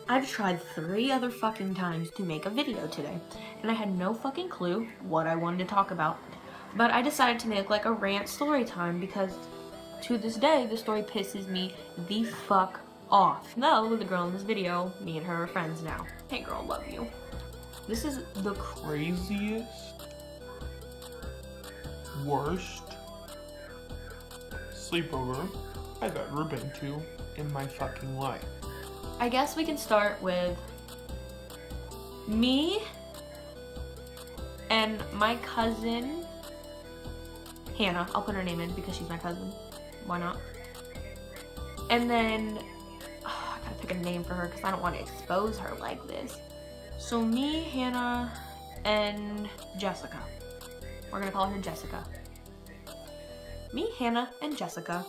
I've tried 3 other fucking times to make a video today, and I had no fucking clue what I wanted to talk about. But I decided to make like a rant story time because to this day, the story pisses me the fuck off. No, the girl in this video, me and her are friends now. Hey girl, love you. This is the craziest, worst sleepover I've ever been to in my fucking life. I guess we can start with me and my cousin Hannah. I'll put her name in because she's my cousin. Why not? And then I gotta pick a name for her because I don't want to expose her like this. So me, Hannah, and Jessica. We're gonna call her Jessica. Me, Hannah, and Jessica.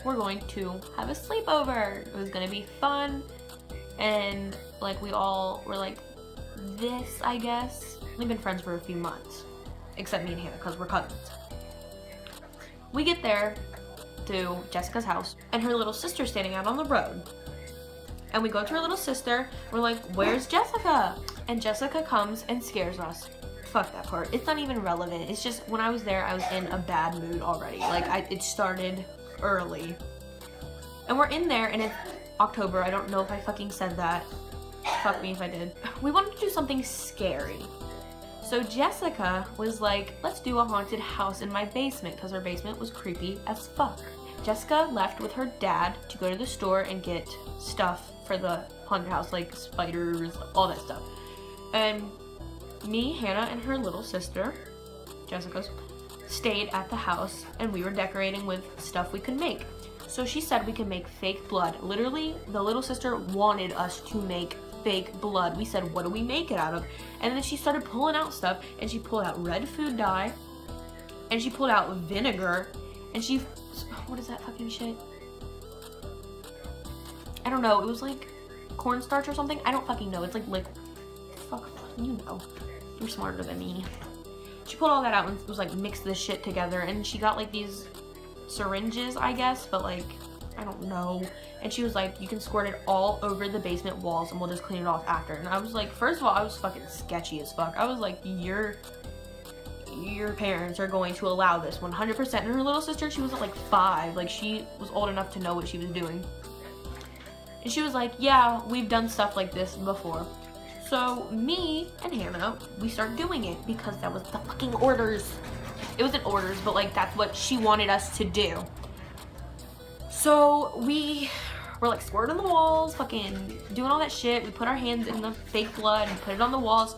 We're going to have a sleepover. It was gonna be fun, and like we all were like this, I guess. We've been friends for a few months, except me and Hannah because we're cousins. We get there to Jessica's house, and her little sister's standing out on the road. And we go to her little sister. We're like, "Where's Jessica?" And Jessica comes and scares us. Fuck that part. It's not even relevant. It's just when I was there, I was in a bad mood already. Like it started early. And we're in there and it's October. I don't know if I fucking said that. Fuck me if I did. We wanted to do something scary. So Jessica was like, let's do a haunted house in my basement because her basement was creepy as fuck. Jessica left with her dad to go to the store and get stuff for the haunted house, like spiders, all that stuff. And me, Hannah, and her little sister, Jessica's, stayed at the house and we were decorating with stuff we could make. So she said we could make fake blood. Literally, the little sister wanted us to make fake blood. We said, what do we make it out of? And then she started pulling out stuff, and she pulled out red food dye, and she pulled out vinegar, and she, what is that fucking shit? I don't know, it was like cornstarch or something. I don't fucking know. It's like liquid. Fuck, you know. You're smarter than me. She pulled all that out and was like, mix this shit together, and she got like these syringes, I guess, but like, I don't know. And she was like, you can squirt it all over the basement walls and we'll just clean it off after. And I was like, first of all, I was fucking sketchy as fuck. I was like, your parents are going to allow this 100%. And her little sister, she was like 5. Like, she was old enough to know what she was doing. And she was like, yeah, we've done stuff like this before. So me and Hannah, we started doing it because that was the fucking orders. It wasn't orders, but like that's what she wanted us to do. So we were like squirting the walls, fucking doing all that shit. We put our hands in the fake blood and put it on the walls.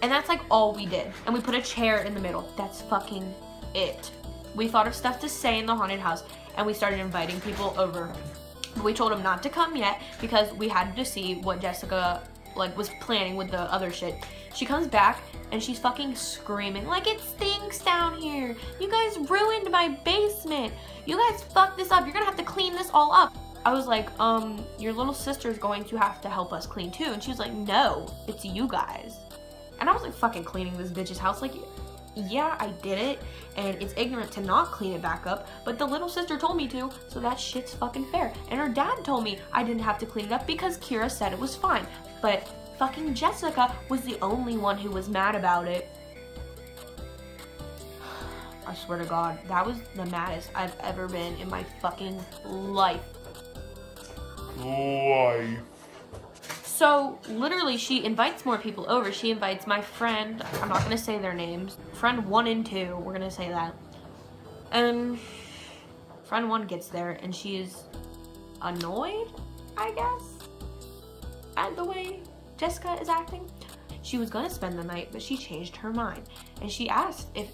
And that's like all we did. And we put a chair in the middle. That's fucking it. We thought of stuff to say in the haunted house and we started inviting people over. We told them not to come yet because we had to see what Jessica like was planning with the other shit. She comes back and she's fucking screaming like, it stinks down here. You guys ruined my basement. You guys fucked this up. You're gonna have to clean this all up. I was like, your little sister's going to have to help us clean too. And she was like, no, it's you guys. And I was like fucking cleaning this bitch's house. Like, yeah, I did it. And it's ignorant to not clean it back up. But the little sister told me to, so that shit's fucking fair. And her dad told me I didn't have to clean it up because Kira said it was fine. But fucking Jessica was the only one who was mad about it. I swear to God, that was the maddest I've ever been in my fucking life. So literally she invites more people over. She invites my friend, I'm not gonna say their names, friend 1 and 2, we're gonna say that. And friend 1 gets there and she's annoyed, I guess, at the way Jessica is acting. She was gonna spend the night, but she changed her mind. And she asked if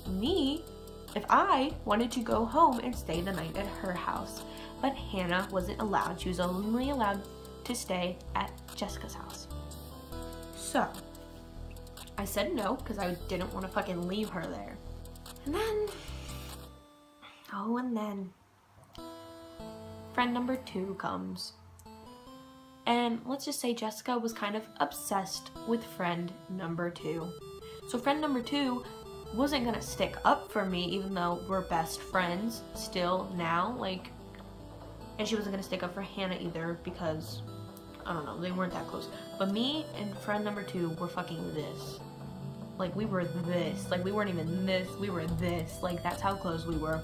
I wanted to go home and stay the night at her house. But Hannah wasn't allowed. She was only allowed to stay at Jessica's house. So I said no because I didn't want to fucking leave her there. And then, and then friend number 2 comes. And let's just say Jessica was kind of obsessed with friend number 2. So friend number 2 wasn't gonna stick up for me even though we're best friends still now, like, and she wasn't gonna stick up for Hannah either because I don't know, they weren't that close. But me and friend number 2 were fucking this. Like, we were this. Like, we weren't even this. We were this. Like, that's how close we were.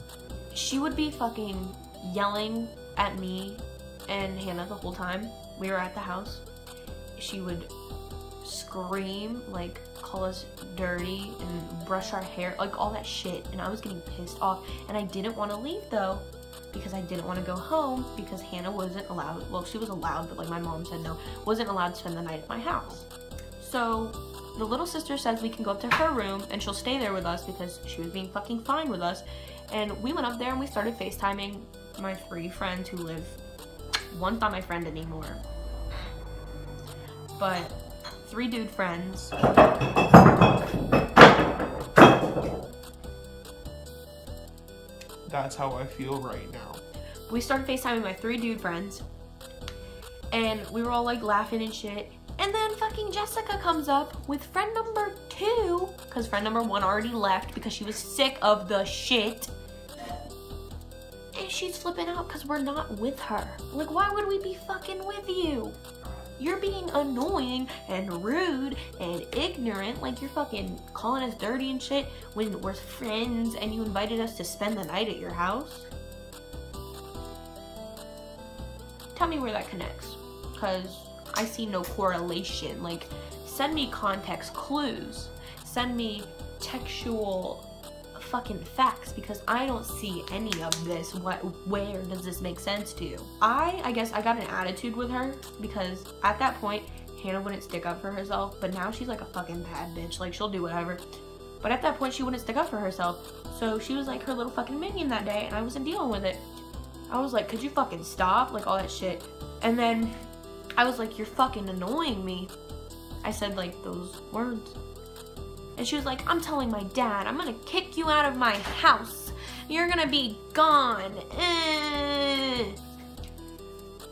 She would be fucking yelling at me and Hannah the whole time we were at the house. She would scream, like, call us dirty and brush our hair, like, all that shit. And I was getting pissed off. And I didn't want to leave, though, because I didn't want to go home because Hannah wasn't allowed. Well, she was allowed, but, like, my mom said no. Wasn't allowed to spend the night at my house. So the little sister says we can go up to her room and she'll stay there with us because she was being fucking fine with us. And we went up there and we started FaceTiming my 3 friends who live. One's not my friend anymore, but 3 dude friends. That's how I feel right now. We started FaceTiming my 3 dude friends, and we were all like laughing and shit. And then fucking Jessica comes up with friend number 2, because friend number 1 already left because she was sick of the shit. And she's flipping out because we're not with her. Like, why would we be fucking with you? You're being annoying and rude and ignorant. Like, you're fucking calling us dirty and shit when we're friends and you invited us to spend the night at your house. Tell me where that connects, because I see no correlation. Like, send me context clues. Send me textual fucking facts, because I don't see any of this. Where does this make sense to you? I guess I got an attitude with her because at that point Hannah wouldn't stick up for herself, but now she's like a fucking bad bitch. Like, she'll do whatever, but at that point she wouldn't stick up for herself, so she was like her little fucking minion that day, and I wasn't dealing with it. I was like, could you fucking stop? Like, all that shit. And then I was like, you're fucking annoying me. I said like those words. And she was like, I'm telling my dad, I'm gonna kick you out of my house. You're gonna be gone.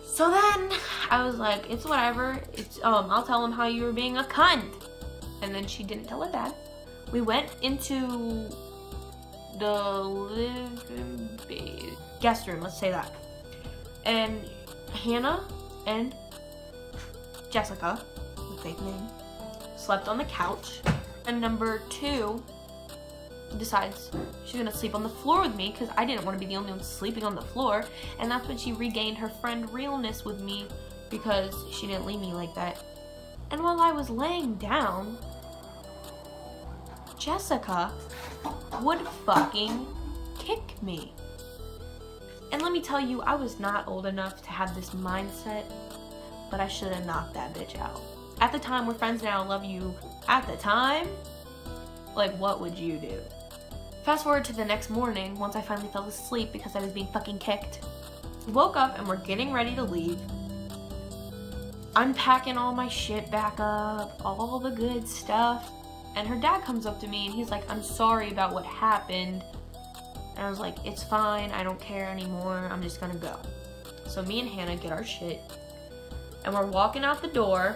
So then I was like, it's whatever. I'll tell him how you were being a cunt. And then she didn't tell her dad. We went into the guest room, let's say that. And Hannah and Jessica, the fake name, slept on the couch. And number 2 decides she's gonna sleep on the floor with me because I didn't want to be the only one sleeping on the floor. And that's when she regained her friend realness with me because she didn't leave me like that. And while I was laying down, Jessica would fucking kick me. And let me tell you, I was not old enough to have this mindset, but I should have knocked that bitch out. At the time, we're friends now, love you. At the time, like, what would you do? Fast forward to the next morning, once I finally fell asleep because I was being fucking kicked. Woke up and we're getting ready to leave. Unpacking all my shit back up, all the good stuff. And her dad comes up to me and he's like, I'm sorry about what happened. And I was like, it's fine, I don't care anymore, I'm just gonna go. So me and Hannah get our shit. And we're walking out the door.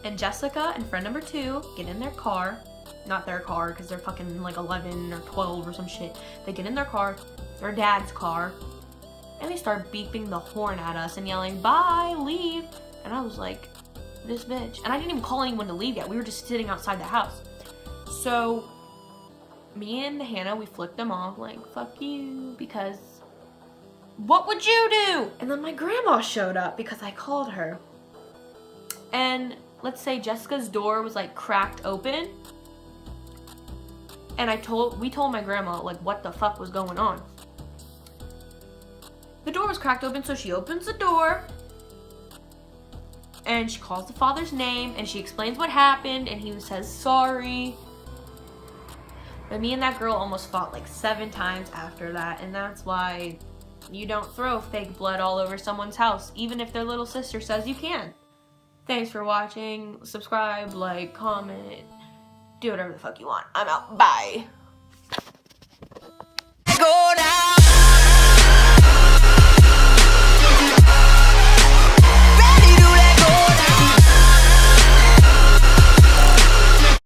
And Jessica and friend number 2 get in their car. Not their car, because they're fucking like 11 or 12 or some shit. They get in their car, their dad's car, and they start beeping the horn at us and yelling, bye, leave. And I was like, this bitch. And I didn't even call anyone to leave yet. We were just sitting outside the house. So me and Hannah, we flipped them off like, fuck you, because what would you do? And then my grandma showed up because I called her. And let's say Jessica's door was like cracked open. And we told my grandma like what the fuck was going on. The door was cracked open, so she opens the door. And she calls the father's name and she explains what happened and he says sorry. But me and that girl almost fought like 7 times after that, and that's why you don't throw fake blood all over someone's house, even if their little sister says you can. Thanks for watching. Subscribe, like, comment, do whatever the fuck you want. I'm out. Bye.